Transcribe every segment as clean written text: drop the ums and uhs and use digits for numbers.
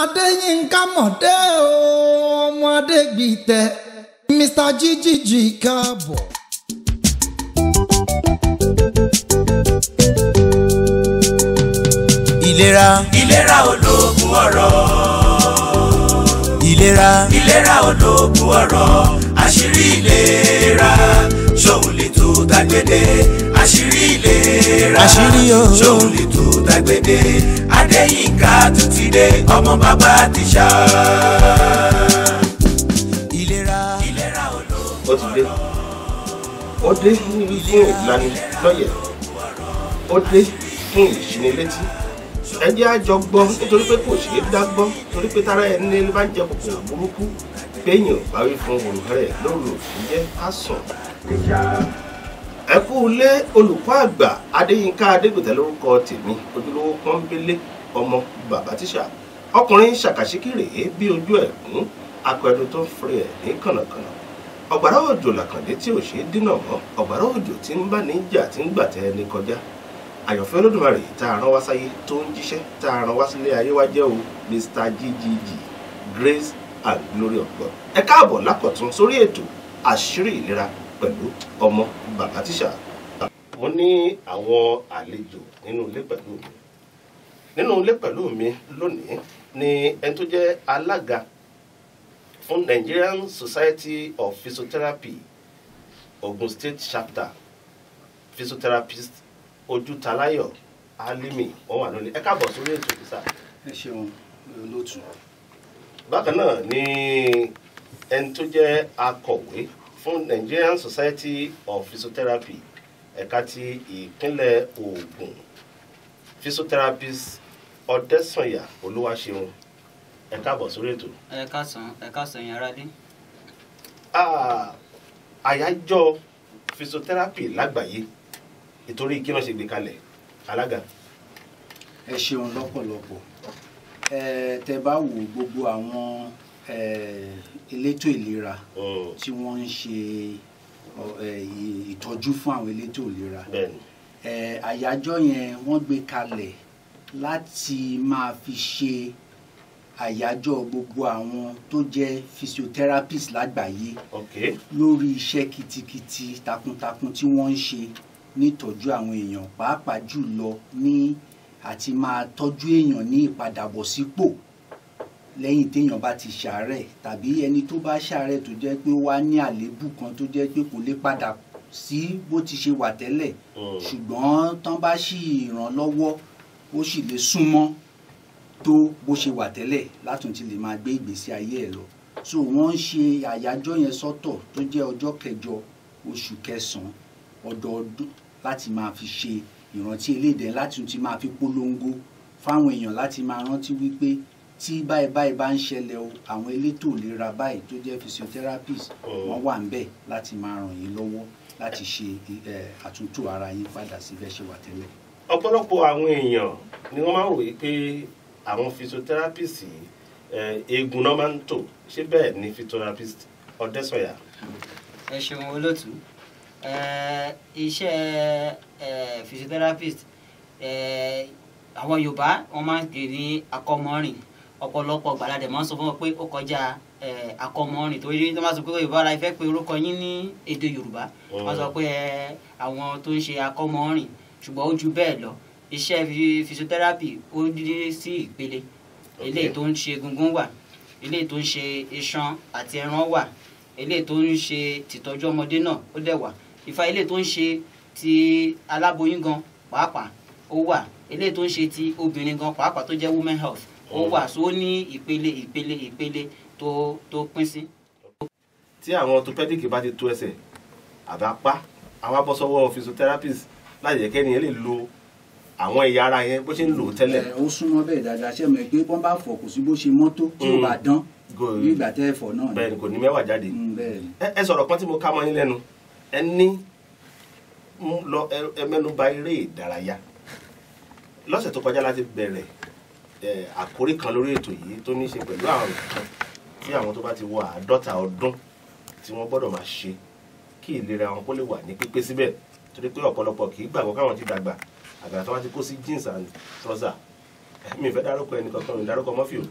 Adéyínká Mọ̀dé ọmọ Adégbìtẹ́ Mr. Gigi káàbọ̀. Ìlera ológun ọ̀rọ̀. Ìlera ológun ọ̀rọ̀. Àṣírí ìlera ṣòun lè tó dágbére. Àṣírí ìlera ṣòun lè tó dágbére. Adéyínká tún ti dé ọmọ bàbá tíṣà. Ìlera ológun ọ̀rọ̀. Ó dé fún ìlanilọ́yẹ̀, ó dé fún ìṣinilétí. Ẹ jẹ́ a jọ gbọ́ nítorí pé kò ṣeé dá gbọ́ torí pé tára ẹni bá ń jẹ kòkòrò burúkú péyàn bá wí fún olùkọ́rẹ́ lóru òfin jẹ́ ká sùn. Ẹ kú ilé olùkọ́ àgbà Adéyínká Adégbìtẹ́ lórúkọ tèmi, ojúlówó pọ́nbélé ọmọ bàbá tíṣà. Ọkùnrin ṣàkàṣíkì rèé bí ojú ẹ̀gún, akọ̀ẹ̀dùn tó ń fèrè ẹ̀ ní kànnàkànnà. Ọ̀gbàrá òjò làkàndé tí ò ṣeé dínà mọ́, ọ̀gbàrá òjò tí ń bá ní jà tí ń gbàtẹ́ ẹni kọjá. Àyànfẹ́ Olódùmarè tá a rán wá sáyé tó ń jíṣẹ́ tá a rán wá sílé ayé wá jẹ́ o Mr. GGG Grace and Glory of God. Ẹ káàbọ̀ lákọ̀tún sórí ètò àṣírí ìlera pẹ̀lú ọmọ bàbá tíṣà. Mo ní àwọn àlejò nínú ilé pẹ̀lú mi lónìí ní ẹni tó jẹ́ alága fún Nigerian Society of Physiotherapy Ogun State Chapter physiotherapist Ojútaláyọ̀ Alimi wọ́n wà lónìí. Ẹ káàbọ̀ sórí ètò ìsà. Ẹ ṣeun olóòtú. Bákan náà ni ẹni tó jẹ́ akọ̀wé fún Nigerian Society of Physiotherapy ẹ̀ka ti ìpínlẹ̀ Ògùn physiotherapist Ọdẹ́sànyà Olúwaṣeun. Ẹ káàbọ̀ sórí ètò. Ẹ káàsán yẹn aráalé. Àyájọ́ physiotherapy lágbàáyé ìtorí kí wọ́n ṣe gbé kalẹ̀ alága. Ẹ ṣeun lọ́pọ̀lọpọ̀. Tẹ́ bá wo gbogbo àwọn elétò ìlera tí wọ́n ń ṣe ìtọ́jú fún àwọn elétò ìlera. Àyájọ́ yẹn wọ́n gbé kalẹ̀ láti máa fi ṣe àyájọ́ gbogbo àwọn tó jẹ́ physiotherapist lágbàáyé lórí iṣẹ́ kitikiti takuntakun tí wọ́n ń ṣe nítọ́jú àwọn èèyàn pàápàá jùlọ ní àti máa tọ́jú èèyàn ní ìpadàbọ̀sípò lẹ́yìn téèyàn bá ti ṣàárẹ̀ tàbí ẹni tó bá ṣàárẹ̀ tó jẹ́ pé ó wá ní àléébù kan tó jẹ́ pé kò lè padà sí bó ti ṣe wà tẹ́lẹ̀ ṣùgbọ́n tán bá ṣì ràn lọ́wọ́ ó sì lè súnmọ́ tó bó ṣe wà tẹ́lẹ̀ látún ti lè máa gbé ìgbésí ayé ẹ̀ lọ. So wọ́n ń ṣe àyájọ́ yẹn sọ́tọ̀ tó jẹ́ ọjọ́ 9 oṣù 9 ọdọọdún láti máa fi ṣe ìrántí eléyìí láti ti máa fi polongo fáwọn èèyàn láti máa rántí wípé tí báyìí bá ń ṣẹlẹ̀ o àwọn elétò ìlera báyìí tó jẹ́ physiotherapist wọ́n wà ń bẹ̀ láti máa ràn yín lọ́wọ́ láti ṣe àtúntò ara yín padà sí bẹ́ẹ̀ ṣe wà tẹ́lẹ̀. Ọ̀pọ̀lọpọ̀ àwọn èèyàn ni wọ́n máa ń ròyìn pé àwọn physiotherapist eegun náà máa ń tò, ṣé bẹ́ẹ̀ ni physiotherapist Ọdẹ́sànyà? Ẹ ṣeun olóòtú. Iṣẹ́ physiotherapist àwọn Yorùbá wọ́n máa ń pè ní akọ́mọ́rìn. Ọ̀pọ̀lọpọ̀ gbàládẹ̀ máa ń sọ fún wọn pé ó kọjá akọ́mọ́rìn torí tó máa sọ pé Yorùbá ara ìfẹ́ pé orúkọ yín ní èdè Yorùbá wọ́n sọ pé àwọn tó ń ṣe akọ́mọ́rìn ṣùgbọ́n ó ju bẹ́ẹ̀ lọ. Iṣẹ́ physiotherapy ó dídí sí ìpele. Eléyìí tó ń ṣe egungun wà, eléyìí tó ń ṣe iṣan àti ẹran wà, eléyìí tó ń ṣe tìtọ́jú ọmọdé náà ó dẹ̀ wà. Ìfà eléyìí tó ń ṣe ti aláboyún gan pàápàá ó wà, eléyìí tó ń ṣe ti obìnrin gan pàápàá tó jẹ́ women health ó wà. So ó ní ìpele tó pín sí. Tí àwọn orthopedic bá ti tó ẹsẹ̀ àbápá àwọn abọ́sọ́wọ́ physiotherapist láti jẹ́ kẹ́ni lè lo àwọn ẹ̀yà ara yẹn bó ṣe ń lò tẹ́lẹ̀. Ó súnmọ́ bẹ́ẹ̀ dáadáa ṣe mọ̀ pé wọ́n bá fọ̀ kò sí bó ṣe mọ́tò tí ó bá dán nígbà tẹ́ ẹ̀fọ́ náà. Bẹ́ẹ̀ni kò ní mẹ́wàá jáde. Ẹ sọ̀rọ̀ kan tí mo ká mọ́ yín lẹ́nu ẹ ní ẹ mẹ́nu bà eré ìdárayá. Lọ́sẹ̀ tó kọjá láti bẹ̀rẹ̀ àkórí kan lórí ètò yìí tó ní í ṣe pẹ̀lú àwọn nǹkan tí àwọn tó bá ti wọ 50 ọdún tí wọ́n gbọ́dọ̀ máa ṣe kí ìlera wọn kó lè wà ní pípé síbẹ̀ torí pé ọ̀pọ̀lọpọ̀ kì í gbàgbọ́ káwọn ti dàgbà àgbàdo tó wá ti kó sí jeans and trouser mi fẹ́ dárúkọ ẹnì kankan mi dárúkọ Murphy o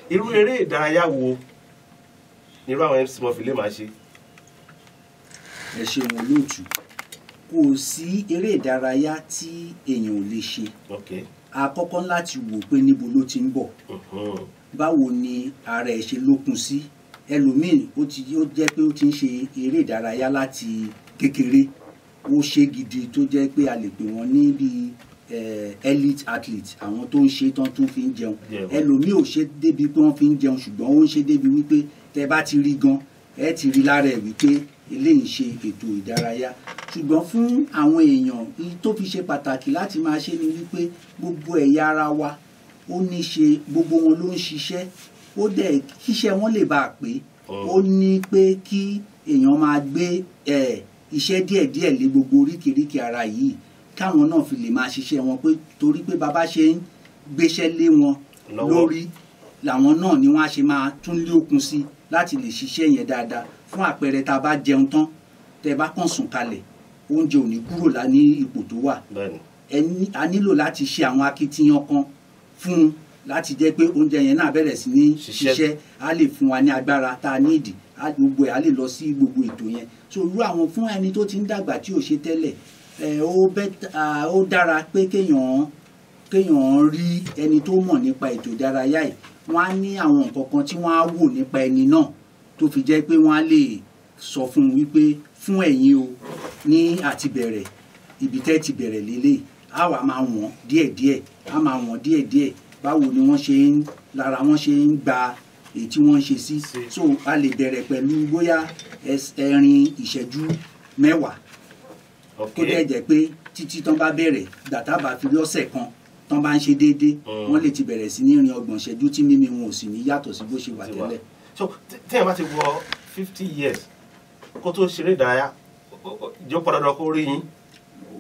irú eré ìdárayá wo irú àwọn MC Murphy lè máa ṣe. ẹ ṣeun olóòtú kò sí eré ìdárayá tí èèyàn ò lè ṣe àkọ́kọ́ láti wò pé níbo ló ti ń bọ̀ báwo ni ara ẹ̀ ṣe lókun sí ẹlòmíì ó jẹ́ pé ó ti ń ṣe eré ìdárayá láti kékeré ó ṣe gidi tó jẹ́ pé a lè pè wọ́n ní bíi elite athlete àwọn tó ń ṣe tán tún fi ń jẹun ẹlòmíì ò ṣe débi pé wọ́n fi ń jẹun ṣùgbọ́n ó ń ṣe débi wípé tẹ́ bá ti rí gan ẹ ti rí lára ẹ̀ wípé eléyìí ṣe ètò ìdárayá ṣùgbọ́n fún àwọn èèyàn tó fi ṣe pàtàkì láti máa ṣe ni wípé gbogbo ẹ̀yà ara wa ó ní ṣe gbogbo wọn ló ń ṣiṣẹ́ ó dẹ̀ kíṣẹ́ wọn lè bá a pé ó ní pé kí èèyàn máa gbé iṣẹ́ díẹ̀díẹ̀ lé gbogbo oríkèéríkèé ara yìí káwọn náà fi lè máa ṣiṣẹ́ wọn pé torí pé bàbá ṣe ń gbéṣẹ́ lé wọn lórí làwọn náà ni wọ́n á ṣe máa tún lé okun sí láti lè ṣiṣẹ́ yẹn dáadáa fún àpẹẹrẹ tá a bá jẹun tán tẹ́ bá kàn sùn kalẹ̀ oúnjẹ ò ní kúrò lá ní ipò tó wà a nílò láti ṣe àwọn akitiyan kan fún un láti jẹ́ pé oúnjẹ yẹn náà bẹ̀rẹ̀ sí ní ṣiṣẹ́ á lè fún wa ní agbára tá a ní ìdí gbogbo ẹ̀ á lè lọ sí gbogbo ètò yẹn so irú àwọn fún ẹni tó ti ń dàgbà tí ò ṣe tẹ́lẹ̀ ó dára pé kéèyàn rí ẹni tó mọ̀ nípa ètò ìdárayá yìí wọ́n á ní àwọn nǹkan kan tí wọ́n á wò nípa ẹni náà tó fi jẹ́ pé wọ́n á lè sọ fún un wípé fún ẹ̀yin o ní àti bẹ̀rẹ̀ ibi tẹ́ ti bẹ̀rẹ̀ lélẹ̀ á wà máa wọ̀n díẹ̀díẹ̀ á máa wọ̀n díẹ̀díẹ̀ báwo ni wọ́n ṣe ń lára wọ́n ṣe ń gba èyí tí wọ́n ń ṣe sí so a lè bẹ̀rẹ̀ pẹ̀lú bóyá ẹ̀rin ìṣẹ́jú 10 kó dẹ̀ jẹ́ pé títí tán bá bẹ̀rẹ̀ gbàtà bá fi rí ọ̀sẹ̀ kan tán bá ń ṣe déédéé wọ́n lè ti bẹ̀rẹ̀ sí ní rin 30 ìṣẹ́jú tí mímí wọn ò sì ní yàtọ̀ sí bó ṣe wà tẹ́lẹ̀. so tí ẹ bá ti wọ 50 years kó tó ṣeré ìdárayá ìjọ pọn dandan kó rí yín.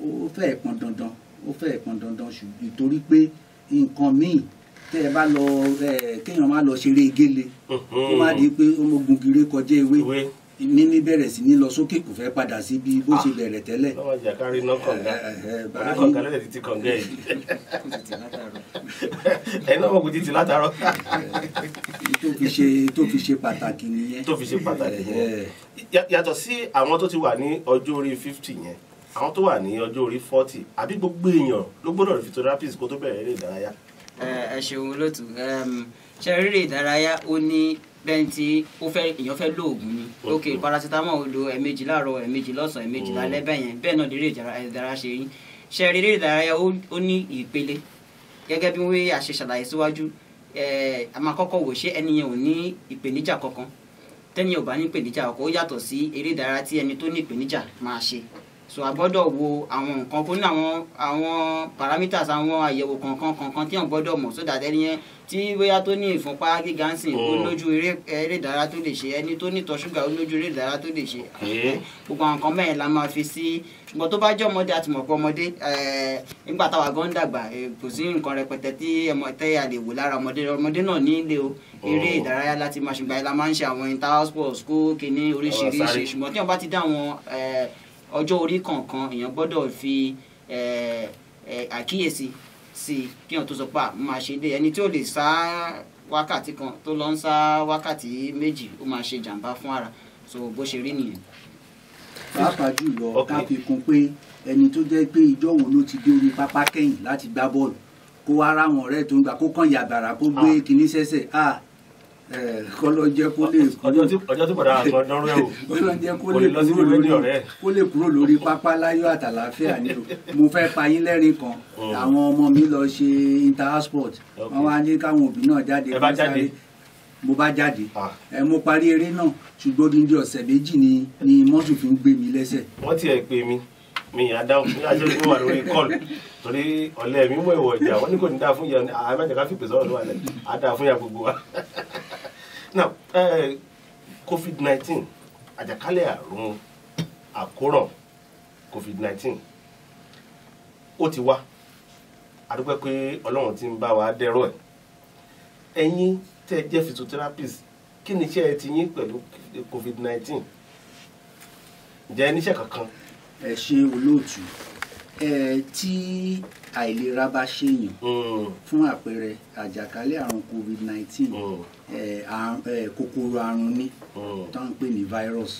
ó fẹ́ẹ̀ pọn dandan ṣùgbọ́n torí pé nǹkan míì tẹ́ ẹ bá lọ kéèyàn má lọ ṣeré gélé ó má di pé ó mogun gire kọjá ewé mímí bẹ̀rẹ̀ sí ní lọ sókè kò fẹ́ padà sí bí bó ṣe bẹ̀rẹ̀ tẹ́lẹ̀. lọ́wọ́ ìjà kárí iná kànga oníkànga lẹ́sẹ̀ ti kànga yìí ẹ̀yin náà wọ́n kò títí látàárọ̀. tó fi ṣe pàtàkì nìyẹn. tó fi ṣe pàtàkì nìyẹn. yàtọ̀ sí àwọn tó ti wà ní ọjọ́ orí 50 yẹn àwọn tó wà ní ọjọ́ orí 40 àbí gbogbo èèyàn ló gbọ́dọ̀ rí physiotherapist kó tó bẹ̀rẹ̀ eré ìdárayá. ẹ ṣeun olóòtú ṣe eré ìdárayá ó ní bẹ́ẹ̀ tí èèyàn fẹ́ lo oògùn ni ok paracetamol ó lo 2 láàárọ̀ 2 lọ́sàn-án 2 lálẹ́ bẹ́ẹ̀ yẹn bẹ́ẹ̀ náà eré ìdárayá ṣe rí ṣe eré ìdárayá ó ní ìpele gẹ́gẹ́ bí wọ́n ṣe ṣàlàyé síwájú a máa kọ́kọ́ wò ṣé ẹni yẹn ò ní ìpèníjà kankan tẹ́ni ò bá ní ìpèníjà ọkọ̀ ó yàtọ̀ sí eré ìdárayá tí ẹni tó ní ìpèníjà máa ṣe so a gbọ́dọ̀ wo àwọn nǹkan kó ní àwọn parameters àwọn àyẹ̀wò kankan tí wọ́n gbọ́dọ̀ mọ̀ so that ẹni yẹn tí bóyá tó ní ìfúnpá gíga ń sìn ó lójú eré ìdárayá tó lè ṣe ẹni tó ní ìtọ̀ ṣúgà ó lójú eré ìdárayá tó lè ṣe gbogbo àwọn nǹkan mẹ́rin la máa fi sí ṣùgbọ́n tó bá jẹ́ ọmọdé àti mọ̀pọ̀ ọmọdé nígbà táwa gan dàgbà kò sí nǹkan rẹpẹtẹ tí tẹ́yà lè wò lára ọmọdé náà ní ilé o eré ìdárayá láti máa ṣùgbọ́n ẹ̀ la máa ń ṣe àwọn inter-house sports kó kíní oríṣiríṣi ṣùgbọ́n tí wọ́n bá ti dá àwọn ọjọ́ orí kọ̀ọ̀kan èèyàn gbọ́dọ̀ fi àkíyèsí sí kí wọ́n tó sọ pé máa ṣe dé ẹni tí ó lè sá wákàtí kan tó lọ ń sá wákàtí 2 ó máa ṣe jàǹbá fún ara so bó ṣe rí nìyẹn. pàápàá jùlọ ká fi kún pé ẹni tó jẹ́ pé ìjọ wo ló ti dé orí pápá kẹ́yìn láti gbá bọ́ọ̀lù kó wá ráwọn ọ̀rẹ́ tó ń gbà kó kàn yàbàrà kó gbé kinní sẹ́sẹ̀ kọlọ jẹ kó lè ọjọ́ tó padà àgbọn dánrú ẹ o kọlọ jẹ kó lè kúrò lórí pápá láyọ̀ àtàlàáfíà ni o mo fẹ́ pa yín lẹ́rìn kan àwọn ọmọ mi lọ ṣe inter-house sport wọ́n wá ní káwọn òbí náà jáde fún sáré mo bá jáde mo parí eré náà ṣùgbọ́n dídí ọ̀sẹ̀ 2 ni mọ́tò fi ń gbé mi lẹ́sẹ̀. wọ́n tiẹ̀ pè mí mi àdáhùn ní ajọ́ ìgbó wà lórí kọ́ọ̀lù torí ọ̀lẹ́ mi mú ẹ̀wọ̀ ìjà wọ́n ní kò ní dáa fún ìyá àmẹ́jẹ̀ká fìpè sọ́rọ̀ ló wà lẹ́ àdáa fún ìyá gbogbo wa. now COVID-19 àjàkálẹ̀ àrùn àkóràn COVID-19 ó ti wá àdúpẹ́ pé Ọlọ́run ti ń bá wa dẹ́rọ̀ ẹ̀ ẹ̀yin tẹ́ jẹ́ physiotherapist kí ni iṣẹ́ ẹ ti yín pẹ̀lú COVID-19 ǹjẹ́ níṣẹ́ kankan. ẹ ṣe olóòtú tí àìlera bá ṣèyàn fún àpẹẹrẹ àjàkálẹ̀ àrùn COVID-19 kòkòrò àrùn ni tó ń pè ní virus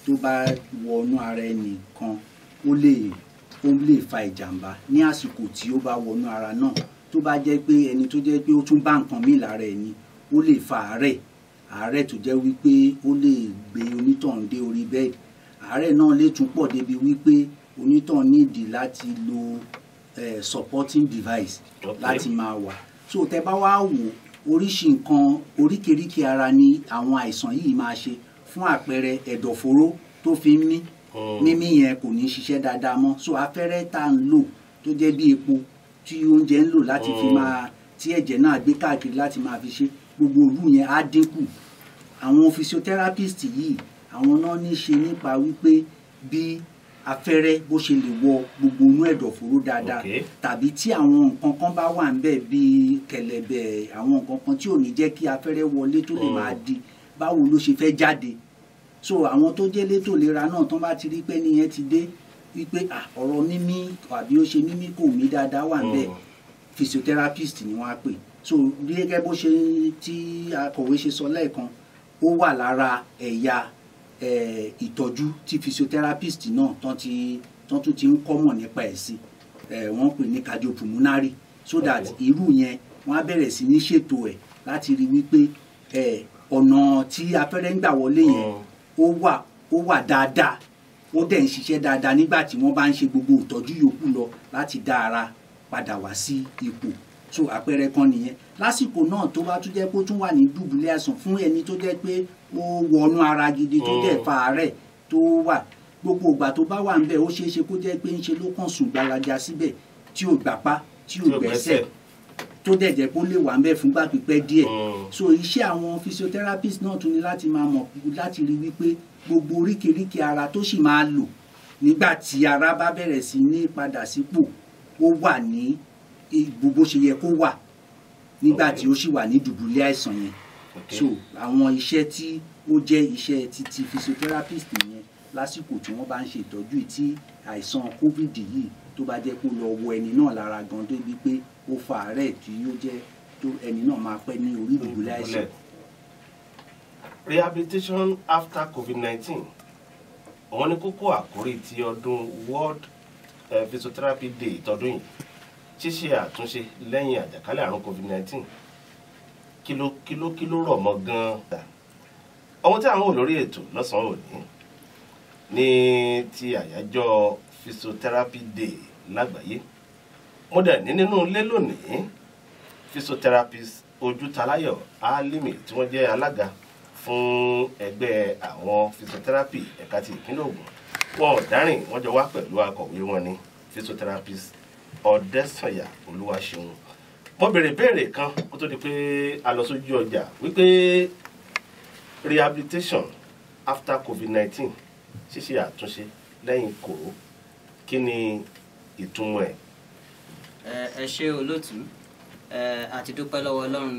tó bá wọnú ara ẹnì kan ó lè fa ìjàmbá ní àsìkò tí ó bá wọnú ara náà tó bá jẹ́ pé ẹni tó jẹ́ pé ó tún bá nǹkan míì lára ẹni ó lè fa àárẹ̀ tó jẹ́ wípé ó lè gbé onítọ̀hún dé orí bẹ́ẹ̀dì àárẹ̀ náà lè tún pọ̀ débi wípé onítọ̀hún nídìí láti lo supporting device láti máa wà so tẹ́ bá wá wò oríṣi nǹkan oríkèéríkèé ara ni àwọn àìsàn yìí máa ṣe fún àpẹẹrẹ ẹ̀dọ̀fóró tó fi ń mí mímí yẹn kò ní ṣiṣẹ́ dáadáa mọ́ so afẹ́rẹ́ tá à ń lò tó jẹ́ bí epo tí oúnjẹ ń lò láti fi máa tí ẹ̀jẹ̀ náà gbé káàkiri láti máa fi ṣe gbogbo òru yẹn á dínkù àwọn physiotherapist yìí àwọn náà ní ṣe nípa wípé bí afẹ́rẹ́ bó ṣe lè wọ gbogbo inú ẹ̀dọ̀fóró dáadáa tàbí tí àwọn nǹkan kan bá wà níbẹ̀ bíi kẹ̀lẹ̀bẹ̀ àwọn nǹkan kan tí ò ní jẹ́ kí afẹ́rẹ́ wọlé tó lè máa di báwo ló ṣe fẹ́ jáde so àwọn tó jẹ́ létò ìlera náà tán bá ti rí pé nìyẹn ti dé wípé ọ̀rọ̀ mímí àbí ó ṣe mímí kò mí dáadáa wà níbẹ̀ physiotherapist ni wọ́n á pè so gẹ́gẹ́ bó ṣe tí akọ̀wé ṣe sọ lẹ́ẹ̀kan ó wà lára ẹ̀yà ìtọ́jú tí physiotherapist náà tán tún ti ń kọ́mọ̀ nípa ẹ̀ sí wọ́n pè ní cardiopulmonary so that irú yẹn wọ́n á bẹ̀rẹ̀ sí ní ṣètò ẹ̀ láti rí wípé ọ̀nà tí afẹ́rẹ́ ń gbà wọlé yẹn ó wà dáadáa ó dẹ̀ ń ṣiṣẹ́ dáadáa nígbà tí wọ́n bá ń ṣe gbogbo ìtọ́jú yòókù lọ láti dá ara padà wá sí ipò so àpẹẹrẹ kan nìyẹn lásìkò náà tó bá tún jẹ́ pé ó tún wà ní dùbúlẹ̀ àìsàn fún ẹni tó jẹ́ pé ó wọnú ara gidi tó dẹ̀ fa àárẹ̀ tó wà gbogbo ìgbà tó bá wà ń bẹ̀ ó ṣeé ṣe kó jẹ́ pé ń ṣe ló kàn sùn gbalaja síbẹ̀ tí ò gbapá tí ò gbẹ́sẹ̀ tó dẹ̀ jẹ́ pé ó lè wà ń bẹ̀ fúngbà pípẹ́ díẹ̀ so iṣẹ́ àwọn physiotherapist náà tún ní láti máa mọ̀ láti rí wípé gbogbo oríkèéríkèé ara tó sì máa lò nígbà tí ara bá bẹ̀rẹ̀ sí ní padà sípò ó wà ní bó ṣe yẹ kó wà nígbà tí ó sì wà ní dùbúlẹ̀ àìsàn yẹn so àwọn iṣẹ́ tí ó jẹ́ iṣẹ́ títí physiotherapist yẹn lásìkò tí wọ́n bá ń ṣe ìtọ́jú tí àìsàn covid yìí tó bá jẹ́ kó lọ wọ ẹni náà lára gan débi pé ó fa àárẹ̀ tí ó jẹ́ tó ẹni náà máa pẹ́ ní orí dùbúlẹ̀ àìsàn. Rehabilitation after COVID-19 òun ni kókó àkórí ti ọdún World Physiotherapy Day tọdún yìí ṣíṣe àtúnṣe lẹ́yìn àjàkálẹ̀ àrùn COVID-19 kí ló rọ̀ mọ́ gan-an. ohun tí àwọn olórí ètò lọ́sàn-án òní ní ti àyájọ́ Physiotherapy Day lágbàáyé mo dẹ̀ ní nínú ilé lónìí physiotherapist Ojútaláyọ̀ Álímì tí wọ́n jẹ́ alága fún ẹgbẹ́ àwọn physiotherapy ẹ̀ka ti ìpínlẹ̀ Ògùn wọn ò dárìn wọ́n jọ wá pẹ̀lú akọ̀wé wọn ní physiotherapist Ọ̀dẹ́sànyà Olúwaṣeun. mo béèrè kan kó tó di pé a lọ sójú ọjà wípé rehabilitation after COVID-19 ṣíṣe àtúnṣe lẹ́yìn kòró kí ni ìtumọ̀ ẹ̀. ẹ ṣé olóòtú àti dúpẹ́ lọ́wọ́ Ọlọ́run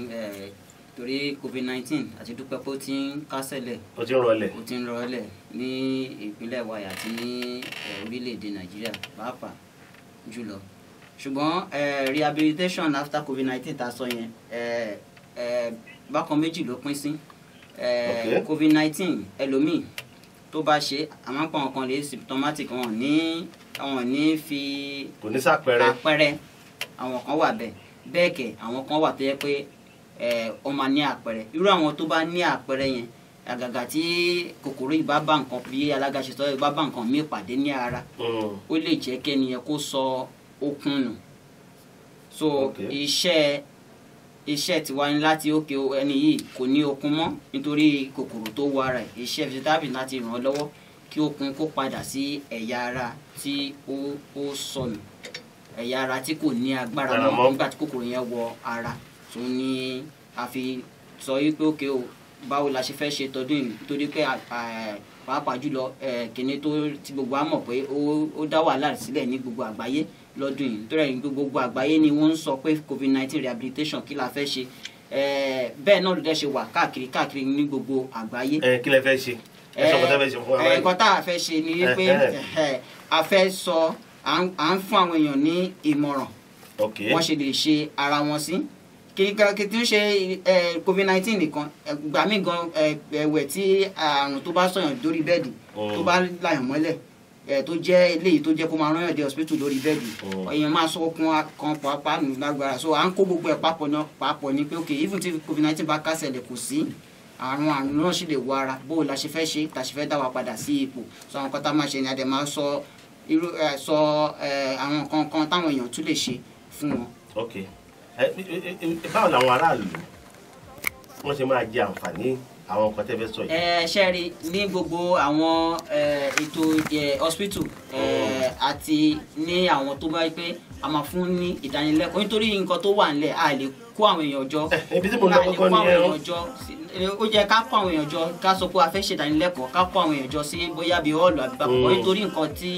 torí COVID-19 àti dúpẹ́ pé ó ti ń kásẹ̀lẹ̀ ó ti ń rọlẹ̀ ní ìpínlẹ̀ wa àti ní orílẹ̀-èdè Nàìjíríà pàápàá jùlọ ṣùgbọ́n rehabilitation after COVID-19 tá a sọ yẹn bákan méjì ló pín sí COVID-19 ẹlòmíì tó bá ṣe àmọ́ pọ̀ kan lè symptomatic wọn ní fi kò ní sàpẹrẹ àwọn kan wà bẹ́ẹ̀ kẹ̀ àwọn kan wà tó yẹ pé wọ́n máa ní àpẹrẹ irú àwọn tó bá ní àpẹrẹ yẹn àgàgà tí kòkòrò ìbá bá nǹkan bí alága ṣe sọ ìbá bá nǹkan míì pàdé ní ara ó lè jẹ́ kẹ́ni yẹn kó sọ okun nù so iṣẹ́ tiwa ní láti òkè ẹni yìí kò ní okun mọ́ nítorí kòkòrò tó wọ ara ẹ̀ iṣẹ́ physiotherapy láti ràn án lọ́wọ́ kí okun kó padà sí ẹ̀yà ara tí ó sọnù ẹ̀yà ara tí kò ní agbára mọ́ nígbà tí kòkòrò yẹn wọ ara tó ní a fi sọ wípé òkè o báwo la ṣe fẹ́ ṣe tọdún yìí nítorí pé pàápàá jùlọ kìnní tí gbogbo á mọ̀ pé ó dá wàhálà sílẹ̀ ní gbogbo àgbáyé lọ́dún yìí nítorí ẹ̀yìn gbogbo àgbáyé ni wọ́n ń sọ pé COVID-19 rehabilitation kí la fẹ́ ṣe bẹ́ẹ̀ náà ló dẹ́ ṣe wà káàkiri ní gbogbo àgbáyé. kí lẹ fẹ́ ṣe ẹ sọ kọ́tà fẹ́ ṣe fún wa. nǹkan tá a fẹ́ ṣe ni wípé a fẹ́ sọ à ń fún àwọn èèyàn ní ìmọ̀ràn wọ́n ṣe lè ṣe ara wọn sí kí tí ń ṣe COVID-19 nìkan gbà mí gan ẹ̀wẹ̀ tí àrùn tó bá sọ̀yàn lórí bẹ́ẹ̀dì tó bá láyàn mọ́lẹ̀ tó jẹ́ eléyìí tó jẹ́ kó máa rán yàn dé hospital lórí bẹ́ẹ̀dì èèyàn máa sọ kan pàápàá nù lágbára so à ń kó gbogbo ẹ̀ papọ̀ ní pé ok even tí COVID-19 bá kásẹ̀ lẹ̀ kò sí àrùn náà sì lè wọ ara bó o la ṣe fẹ́ ṣe tá a ṣe fẹ́ dá wa padà sí ipò so àwọn kan tá a máa ṣe ni a dẹ̀ máa sọ àwọn kan táwọn èèyàn tún lè ṣe fún wọn. ok báwo làwọn aráàlú wọ́n ṣe máa jẹ àǹfààní àwọn nǹkan tẹ́ fẹ́ sọ yìí. ṣe rí ní gbogbo àwọn ètò hospital àti ní àwọn tó bá pé a máa fún ní ìdánilẹ́kọ̀ọ́ nítorí nǹkan tó wà nílẹ̀ a lè kó àwọn èèyàn jọ ibi tí mo lọ kọ́kọ́ nìyẹn ó jẹ́ ká kó àwọn èèyàn jọ ká sọ pé a fẹ́ ṣe ìdánilẹ́kọ̀ọ́ ká kó àwọn èèyàn jọ sí bóyá bíi hall àbí bákan nítorí nǹkan tí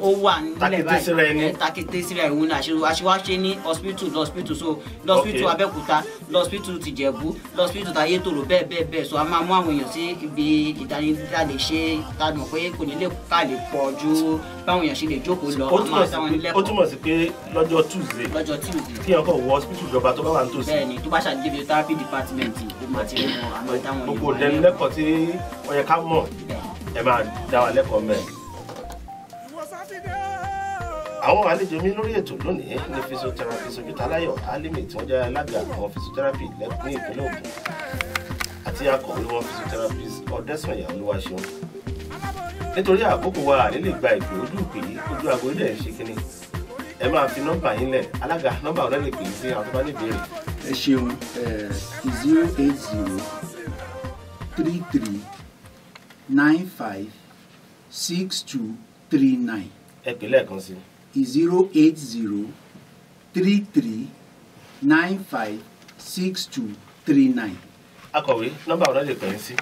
ó wà nílẹ̀ báyìí takété síra ìwé ní àṣewáṣe ní hospital so hospital Abẹ́òkúta hospital tìjẹ̀bú hospital tayétòrò bẹ́ẹ̀ so a máa mú àwọn èèyàn sí ibi ìdánilẹ́kọ̀ọ́ lè ṣe tá a mọ̀ pé kò ní lè ká lè pọ̀ ju báwọn èèyàn ṣe lè jókòó lọ a máa dáwọn nílẹ̀kọ̀ọ́. ó túmọ̀ sí pé lọ́jọ́ Tuesday kí ọkọ̀ wọ hospital ìjọba tó bá wà nítòsí. bẹ́ẹ̀ni tó bá ṣàdédé physiotherapy department ó máa ti rí wọn àmọ́ dáwọn gbogbo ìdánilẹ́kọ̀ọ́ tí ó yẹ ká mọ̀ ẹ máa dá wa lẹ́kọ̀ọ́ mẹ́rin. àwọn àlejò mi lórí ètò lónìí ní physiotherapy Ojútaláyọ̀ Álímì tí wọ́n jẹ́ alága àwọn physiotherapy ní ìpínlẹ̀ Ògùn àti akọ̀wé wọn physiotherapist Ọ̀dẹ́sànyà Olúwaṣeun. nítorí àkókò wa àní lè gba ìpè ojú ìpè ojú aago ilẹ̀ ṣe kínní ẹ máa fi nọ́mbà yín lẹ̀ alága nọ́mbà ọ̀rẹ́ lè pè é sí àwọn tó bá ní ìbéèrè. ẹ ṣeun 08033956239. ẹ pè lẹ́ẹ̀kan sí. 08033956239. akọ̀wé nọ́mbà ọ̀rẹ́ lè pè é sí.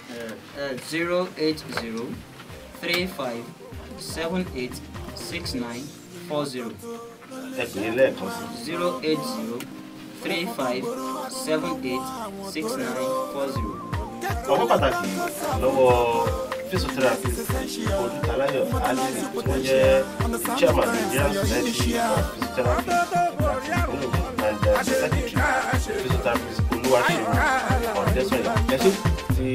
08035786940. ẹ pè é lẹ́ẹ̀kan sí. 08035786940. ọkọ pàtàkì lọ́wọ́ physiotherapist Ojútaláyọ̀ Álímì tí wọ́n jẹ́ chairman Nigerian Society of Physiotherapy and secretary physiotherapist Olúwaṣeun Ọ̀dẹ́sànyà. ẹ ṣé tí